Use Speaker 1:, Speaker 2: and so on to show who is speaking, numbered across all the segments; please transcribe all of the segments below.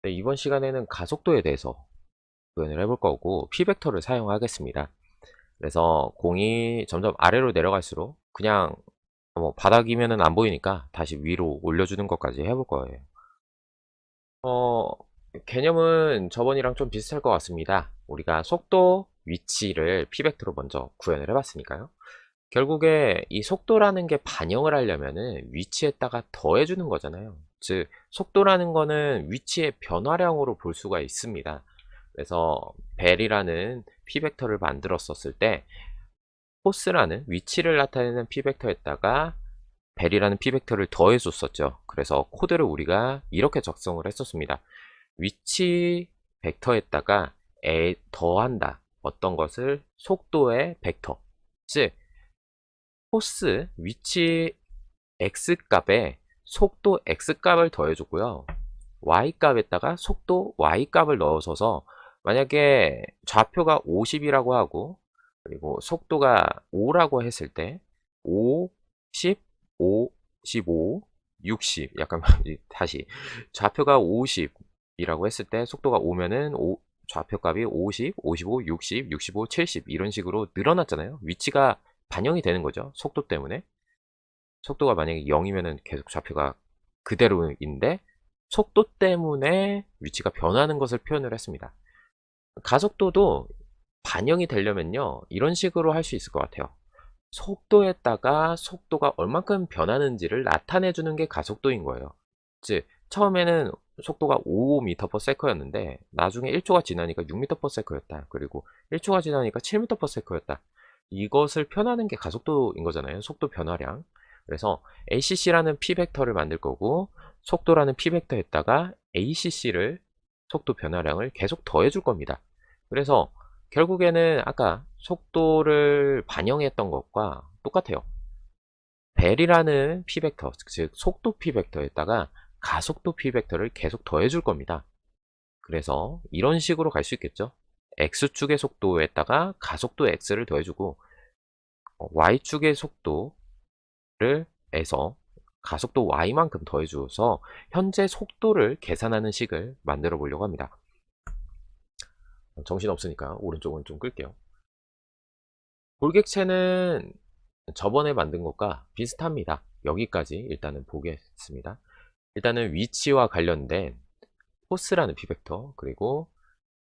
Speaker 1: 네, 이번 시간에는 가속도에 대해서 구현을 해볼 거고 P벡터를 사용하겠습니다. 그래서 공이 점점 아래로 내려갈수록 그냥 뭐 바닥이면은 안 보이니까 다시 위로 올려주는 것까지 해볼 거예요. 어, 개념은 저번이랑 좀 비슷할 것 같습니다. 우리가 속도, 위치를 P벡터로 먼저 구현을 해봤으니까요. 결국에 이 속도라는 게 반영을 하려면은 위치에다가 더해주는 거잖아요. 즉, 속도라는 거는 위치의 변화량으로 볼 수가 있습니다. 그래서 벨이라는 P벡터를 만들었었을 때 포스라는 위치를 나타내는 P벡터에다가 벨이라는 P벡터를 더해줬었죠. 그래서 코드를 우리가 이렇게 작성을 했었습니다. 위치 벡터에다가 더한다. 어떤 것을 속도의 벡터. 즉, 포스 위치 x값에 속도 x값을 더해주고요. y값에다가 속도 y값을 넣어줘서 만약에 좌표가 50이라고 하고 그리고 속도가 5라고 했을 때 5, 10, 5, 15, 60 약간 다시 좌표가 50이라고 했을 때 속도가 5면은 좌표값이 50, 55, 60, 65, 70 이런 식으로 늘어났잖아요. 위치가 반영이 되는 거죠. 속도 때문에. 속도가 만약에 0이면은 계속 좌표가 그대로인데 속도 때문에 위치가 변하는 것을 표현을 했습니다. 가속도도 반영이 되려면요. 이런 식으로 할 수 있을 것 같아요. 속도에다가 속도가 얼만큼 변하는지를 나타내 주는 게 가속도인 거예요. 즉 처음에는 속도가 5m/s였는데 나중에 1초가 지나니까 6m/s였다. 그리고 1초가 지나니까 7m/s였다. 이것을 표현하는 게 가속도인 거잖아요. 속도 변화량. 그래서 ACC라는 P벡터를 만들 거고 속도라는 P벡터에다가 ACC를 속도 변화량을 계속 더해 줄 겁니다. 그래서 결국에는 아까 속도를 반영했던 것과 똑같아요. 벨이라는 P벡터, 즉 속도 P벡터에다가 가속도 P벡터를 계속 더해 줄 겁니다. 그래서 이런 식으로 갈 수 있겠죠. X축의 속도에다가 가속도 X를 더해주고 Y축의 속도를 해서 가속도 Y만큼 더해줘서 현재 속도를 계산하는 식을 만들어 보려고 합니다. 정신없으니까 오른쪽은 좀 끌게요. 볼객체는 저번에 만든 것과 비슷합니다. 여기까지 일단은 보겠습니다. 일단은 위치와 관련된 포스라는 P벡터 그리고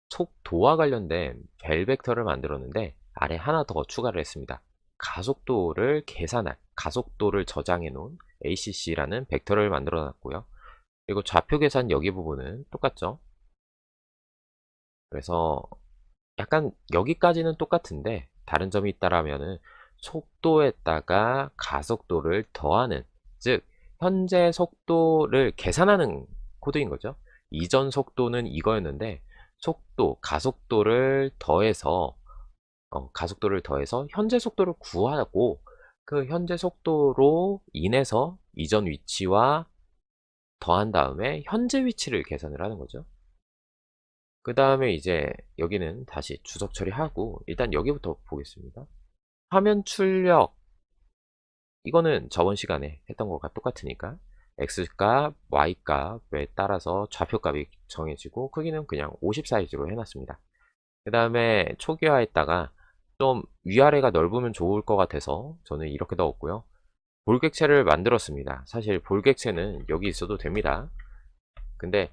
Speaker 1: 속도와 관련된 벨 벡터를 만들었는데 아래 하나 더 추가를 했습니다. 가속도를 계산할 가속도를 저장해 놓은 ACC라는 벡터를 만들어 놨고요. 그리고 좌표 계산 여기 부분은 똑같죠. 그래서 약간 여기까지는 똑같은데 다른 점이 있다라면은 속도에다가 가속도를 더하는, 즉 현재 속도를 계산하는 코드인 거죠. 이전 속도는 이거였는데 가속도를 더해서 현재 속도를 구하고 그 현재 속도로 인해서 이전 위치와 더한 다음에 현재 위치를 계산을 하는 거죠. 그 다음에 이제 여기는 다시 주석 처리하고 일단 여기부터 보겠습니다. 화면 출력, 이거는 저번 시간에 했던 것과 똑같으니까 X값, Y값에 따라서 좌표값이 정해지고 크기는 그냥 50 사이즈로 해놨습니다. 그 다음에 초기화했다가 좀 위아래가 넓으면 좋을 것 같아서 저는 이렇게 넣었고요. 볼객체를 만들었습니다. 사실 볼객체는 여기 있어도 됩니다. 근데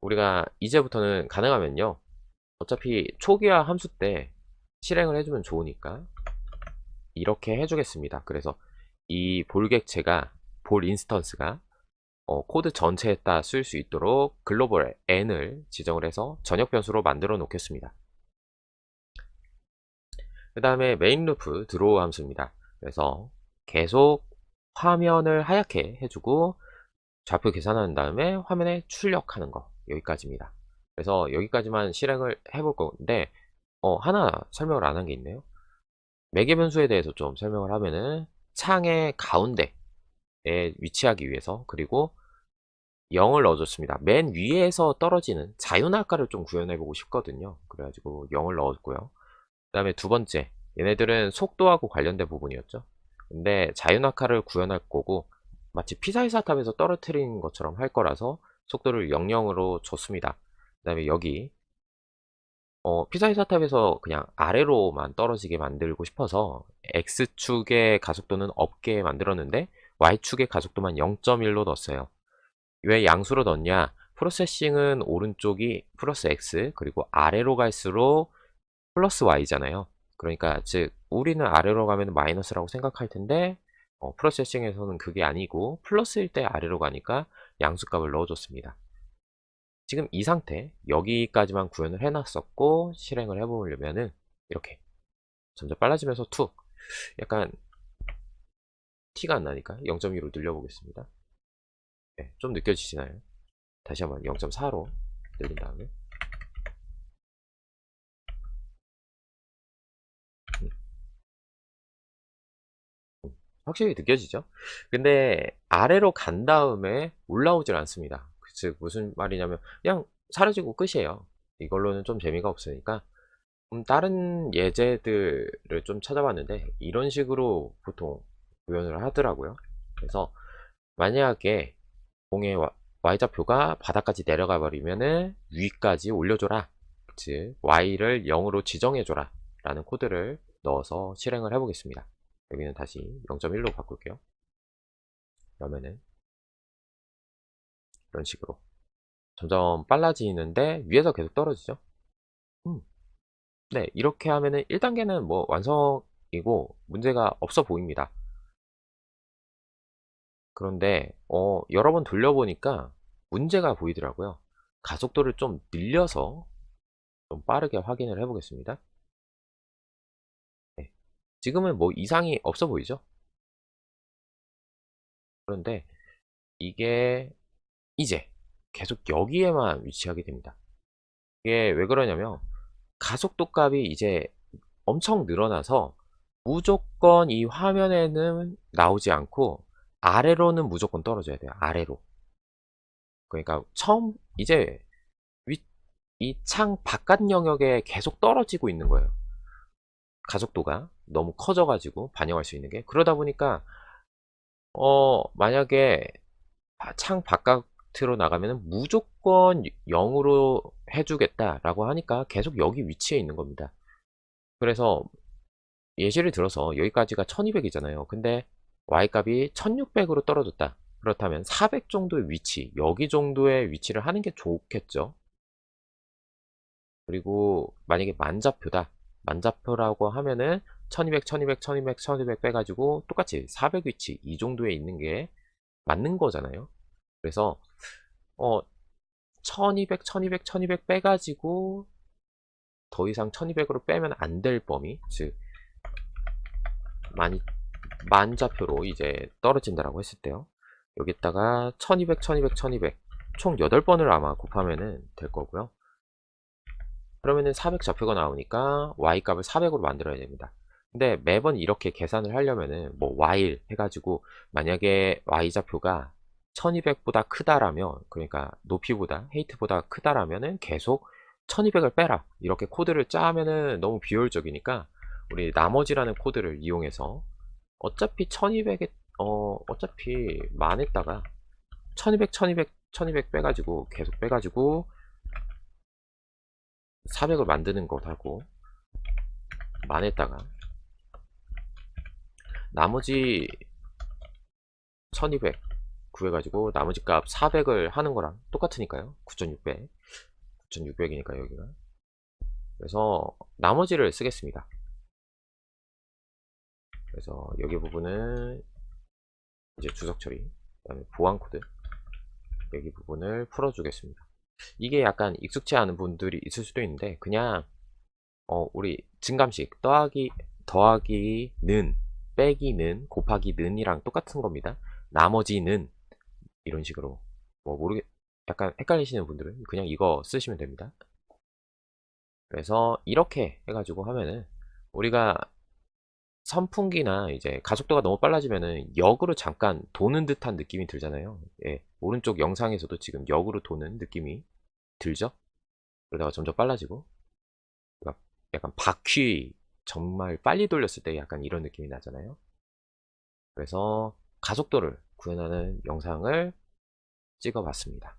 Speaker 1: 우리가 이제부터는 가능하면요, 어차피 초기화 함수 때 실행을 해주면 좋으니까 이렇게 해주겠습니다. 그래서 이 볼객체가 볼 인스턴스가 코드 전체에다 쓸 수 있도록 글로벌 n을 지정을 해서 전역 변수로 만들어 놓겠습니다. 그 다음에 메인 루프 드로우 함수입니다. 그래서 계속 화면을 하얗게 해주고 좌표 계산한 다음에 화면에 출력하는 거, 여기까지입니다. 그래서 여기까지만 실행을 해볼 건데 하나 설명을 안 한 게 있네요. 매개 변수에 대해서 좀 설명을 하면은 창의 가운데에 위치하기 위해서, 그리고 0을 넣어줬습니다. 맨 위에서 떨어지는 자유낙하를 좀 구현해 보고 싶거든요. 그래가지고 0을 넣었고요. 그 다음에 두 번째, 얘네들은 속도하고 관련된 부분이었죠. 근데 자유낙하를 구현할 거고 마치 피사이사탑에서 떨어뜨린 것처럼 할 거라서 속도를 00으로 줬습니다. 그 다음에 여기 피사이사탑에서 그냥 아래로만 떨어지게 만들고 싶어서 X축의 가속도는 없게 만들었는데 Y축의 가속도만 0.1로 넣었어요. 왜 양수로 넣냐? 프로세싱은 오른쪽이 플러스 X 그리고 아래로 갈수록 플러스 Y잖아요. 그러니까 즉 우리는 아래로 가면 마이너스라고 생각할 텐데 프로세싱에서는 그게 아니고 플러스일 때 아래로 가니까 양수값을 넣어줬습니다. 지금 이 상태 여기까지만 구현을 해놨었고 실행을 해보려면은 이렇게 점점 빨라지면서 툭 약간 티가 안 나니까 0.2로 늘려보겠습니다. 네, 좀 느껴지시나요? 다시 한번 0.4로 늘린 다음에 확실히 느껴지죠? 근데 아래로 간 다음에 올라오질 않습니다. 즉 무슨 말이냐면 그냥 사라지고 끝이에요. 이걸로는 좀 재미가 없으니까 다른 예제들을 좀 찾아봤는데 이런 식으로 보통 구현을 하더라고요. 그래서 만약에 공의 y좌표가 바닥까지 내려가 버리면은 위까지 올려줘라, 즉 y를 0으로 지정해줘라 라는 코드를 넣어서 실행을 해보겠습니다. 여기는 다시 0.1로 바꿀게요. 그러면은 이런 식으로 점점 빨라지는데 위에서 계속 떨어지죠. 네, 이렇게 하면은 1단계는 뭐 완성이고 문제가 없어 보입니다. 그런데 여러 번 돌려보니까 문제가 보이더라고요. 가속도를 좀 늘려서 좀 빠르게 확인을 해보겠습니다. 네, 지금은 뭐 이상이 없어 보이죠? 그런데 이게 이제 계속 여기에만 위치하게 됩니다. 이게 왜 그러냐면 가속도 값이 이제 엄청 늘어나서 무조건 이 화면에는 나오지 않고 아래로는 무조건 떨어져야 돼요. 아래로. 그러니까 처음 이제 이 창 바깥 영역에 계속 떨어지고 있는 거예요. 가속도가 너무 커져가지고 반영할 수 있는 게. 그러다 보니까 만약에 창 바깥으로 나가면 무조건 0으로 해주겠다라고 하니까 계속 여기 위치에 있는 겁니다. 그래서 예시를 들어서 여기까지가 1200이잖아요. 근데 Y값이 1600으로 떨어졌다. 그렇다면 400 정도의 위치, 여기 정도의 위치를 하는 게 좋겠죠. 그리고 만약에 만좌표다. 만좌표라고 하면은 1200, 1200, 1200, 1200 빼가지고 똑같이 400 위치 이 정도에 있는 게 맞는 거잖아요. 그래서 1200, 1200, 1200 빼가지고 더 이상 1200으로 빼면 안 될 범위, 즉 만좌표로 이제 떨어진다라고 했을 때요. 여기다가 1200, 1200, 1200 총 8번을 아마 곱하면은 될 거고요. 그러면은 400 좌표가 나오니까 y값을 400으로 만들어야 됩니다. 근데 매번 이렇게 계산을 하려면은 뭐 while 해가지고 만약에 y좌표가 1200보다 크다라면, 그러니까 높이보다 헤이트보다 크다라면은 계속 1200을 빼라 이렇게 코드를 짜면은 너무 비효율적이니까 우리 나머지라는 코드를 이용해서 어차피 1200에 어차피 만에다가 1200, 1200, 1200 빼가지고 계속 빼가지고 400을 만드는 것하고 만에다가 나머지 1200 구해가지고 나머지 값 400을 하는 거랑 똑같으니까요. 9600 9600이니까 여기가. 그래서 나머지를 쓰겠습니다. 그래서 여기 부분은 이제 주석 처리, 그 다음에 보안 코드 여기 부분을 풀어주겠습니다. 이게 약간 익숙치 않은 분들이 있을 수도 있는데 그냥 우리 증감식 더하기는 빼기는 곱하기는이랑 똑같은 겁니다. 나머지는 이런 식으로 뭐 약간 헷갈리시는 분들은 그냥 이거 쓰시면 됩니다. 그래서 이렇게 해가지고 하면은 우리가 선풍기나 이제 가속도가 너무 빨라지면은 역으로 잠깐 도는 듯한 느낌이 들잖아요. 예, 오른쪽 영상에서도 지금 역으로 도는 느낌이 들죠? 그러다가 점점 빨라지고 약간 바퀴 정말 빨리 돌렸을 때 약간 이런 느낌이 나잖아요. 그래서 가속도를 구현하는 영상을 찍어 봤습니다.